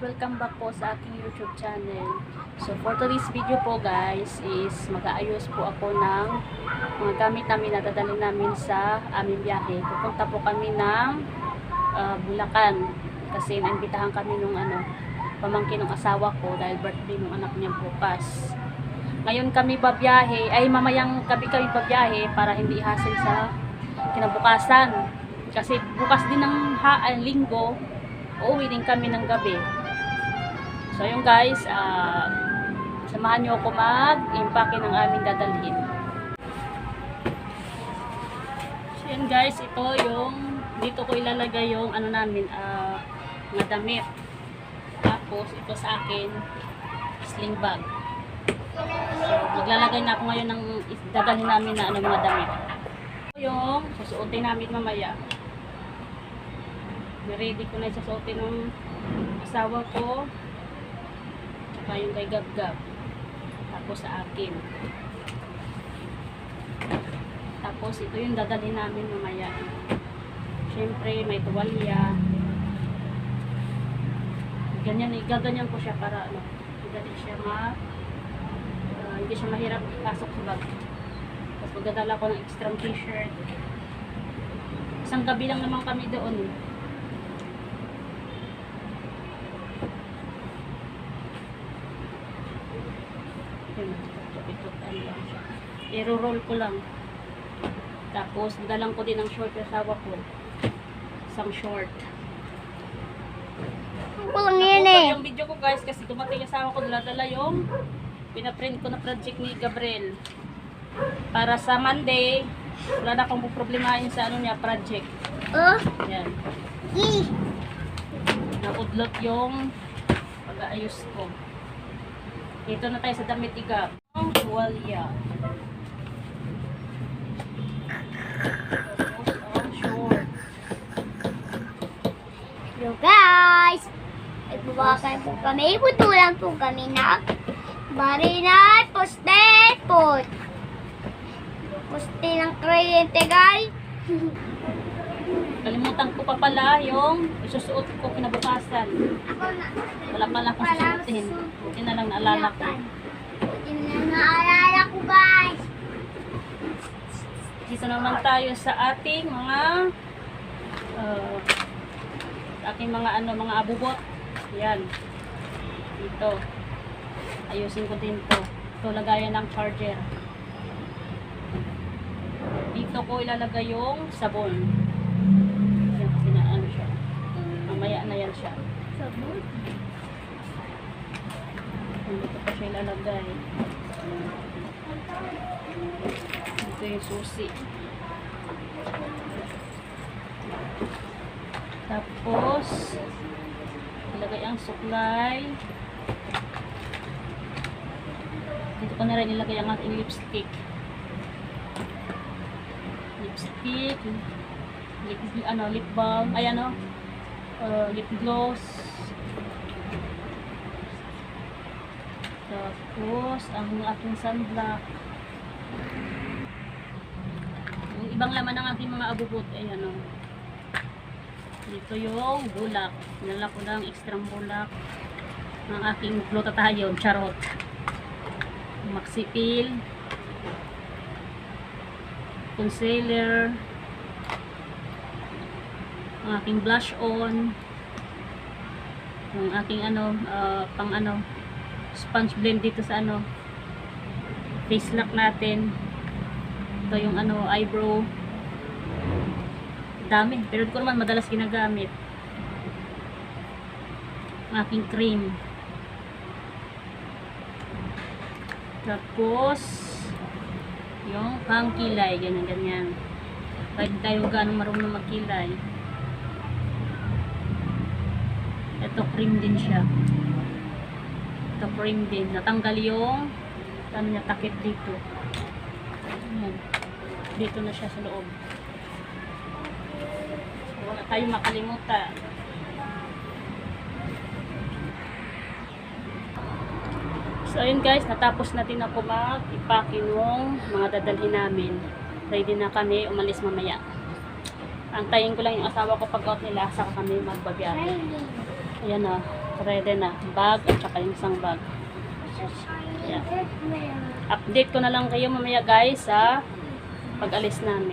welcome back po sa aking YouTube channel. So for today's video po guys is mag-aayos po ako ng mga gamit namin na dadalhin namin sa aming biyahe. Pupunta po kami ng Bulacan kasi naimbitahan kami nung pamangkin ng asawa ko dahil birthday ng anak niya bukas. Ngayon kami babiyahe, ay mamayang gabi kami babiyahe para hindi ihasil sa kinabukasan. Kasi bukas din ng linggo, uuwi din kami ng gabi. So yun guys, samahan nyo ako mag-impake ng aming dadalhin. So yun guys, ito yung, dito ko ilalagay yung namin, mga damit. Tapos ito sa akin, sling bag. So maglalagay na ako ngayon ng dadalhin namin na mga damit. Yung susuotin namin mamaya. Ready ko na susuotin ng asawa ko. Tsaka yung kay Gab-Gab. Tapos sa akin. Tapos ito yung dadalhin namin mamaya. Siyempre may tuwalya. Ganyan, gaganyan ko siya para hindi siya hindi siya mahirap ipasok sa bag. Tapos magdadala ko ng extra t-shirt. Isang gabi lang naman kami doon. I-roll ko lang. Tapos dalang ko din ng short yung asawa ko. Isang short. Walang yan eh. Yung video ko guys kasi dumating yung asawa ko, dala yung pinaprint ko na project ni Gabriel. Para sa Monday, wala na akong problemahin sa niya, project. Yan. Naudlot yung pag-aayos ko. Dito na tayo sa damit ni Gab. Ang tuwalya. Tapos ang short. Hello guys! Nagbubakan po kami. Putulan po kami na marinay poste po. Poste ng kliyente guys. Kalimutan ko pa pala yung isusuot ko kinabukasan. Ako na. Wala pala akong susuotin. Buti na lang naalala ko. Buti na naalala ko guys. Dito naman tayo sa ating mga mga abubot. Yan. Dito. Ayusin ko din to. Ito lagayan ng charger. Dito ko ilalagay yung sabon. Yan kasi siya. Mamaya na yan siya. Sabon? Dito pa siya ilalagay. Ito yung susi. Tapos ilagay ang suklay. Dito ko na rin ilagay ang ating lipstick. Lipstick, lip balm, lip gloss. Tapos ang aking sunblock. Yung ibang laman ng aking mga abubot ay dito yung bulak. Nala ko ng extra bulak ng aking glutathione, charot. Maxi peel, concealer, ang aking blush on, yung aking sponge blend dito sa face lock natin. Ito yung eyebrow. Dami, pero di ko naman madalas ginagamit. Ang aking cream. Tapos yung pangkilay, ganyan. Kahit tayo ganong marunong magkilay. Ito cream din siya. Ito cream din. Natanggal yung takip dito. Ayan. Dito na siya sa loob. Wala tayong makalimutan. So ayun guys, natapos natin ako mag-ipake ng mga dadalhin namin. Ready na kami, umalis mamaya. Antayin ko lang yung asawa ko pag out nila, saka kami magbabiyahe. Ayan na. Ready na. Bag at saka yung isang bag. Yan. Update ko na lang kayo mamaya guys sa pag-alis namin.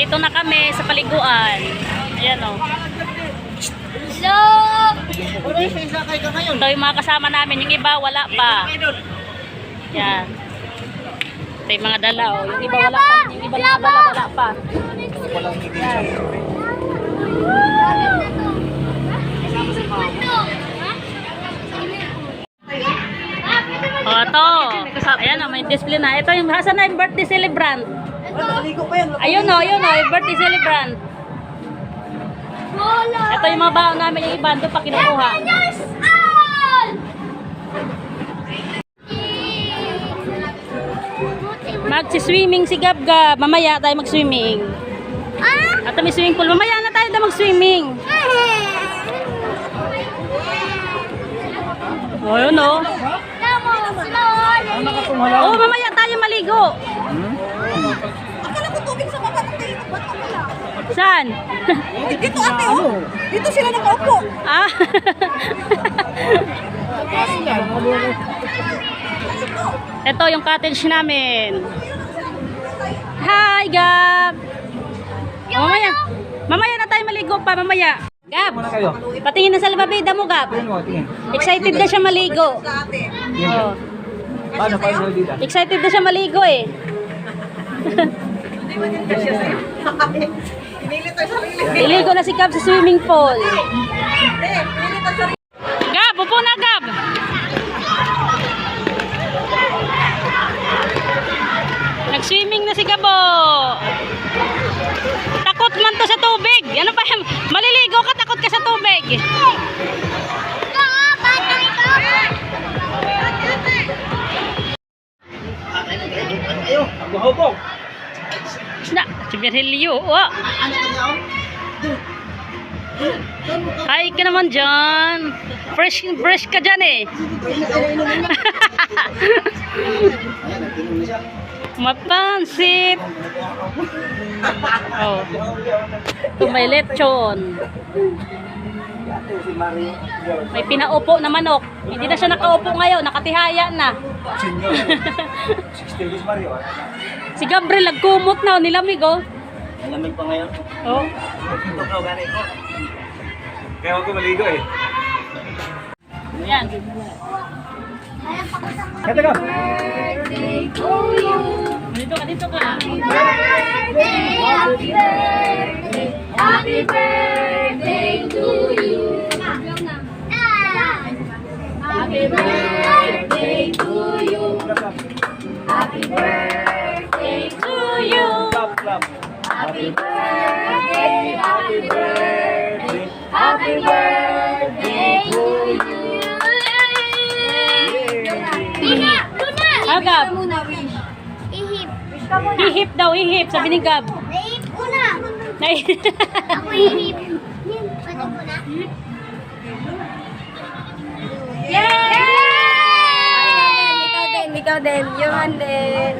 Dito na kami sa paliguan. Ayan o. So, Ito yung mga kasama namin. Yung iba wala pa. Yan. Ito yung mga dala o. Yung iba wala pa. Yung iba mga dala wala pa. Yan. O ito. Ayan o. May display na. Ito yung hasan na yung birthday celebrant. Ayun o. Ayun o. Yung birthday celebrant. Ito yung mga baon namin. Yung iba doon pa kinukuha. Magsi-swimming si Gab-Gab. Mamaya tayo mag-swimming. At may swimming pool. Mamaya na tayo na mag-swimming. O, yun o. Oh, mamaya tayo maligo. Akala ko tubig sa baba ng tayo. Ba't ka pala? Saan? Dito ate oh. Dito sila nakaupo. Ah. Ito yung cottage namin. Hi, Gab. Mamaya. Mamaya na tayo maligo pa, mamaya. Gab, patingin na sa lababida mo, Gab. Excited na siya maligo. Sa ate. Oh. Excited na siya maligo eh. Pinilit ang sarili. Iligo na si Gab sa swimming pool. Pinilit ang sarili. Gab, upo na, Gab. Nag-swimming na si Gabo. Takot man to sa tubig. Ano pa? Maliligo ka, takot ka sa tubig. Ayo, buhobog. Na, si Virgilio. Oh. Hi ka naman dyan. Fresh ka dyan eh. Mapansit. Oh. Ito may lechon. May pinaupo na manok. Hindi na siya nakaupo ngayon. Nakatihaya na. Si Gabriel nagkumot na. Nilamig oh. Malamig pa ngayon. Oh. Ito ka, ganit ko. Kaya huwag ko maligo eh. Ayan. Kata ka. Birthday to you. Dito ka, dito ka. Birthday, happy birthday, happy birthday to you. Happy birthday to you. Happy birthday to you. Clap, clap. Happy birthday, happy birthday, happy birthday to you. Luna, Luna. Agab. Ihip. Wish ka muna. Ihip daw, ihip. Sabi ni Gab. Ihip muna. Nay. Ako ihip. Pwede mo na? Yay! Ikaw din. Yung din.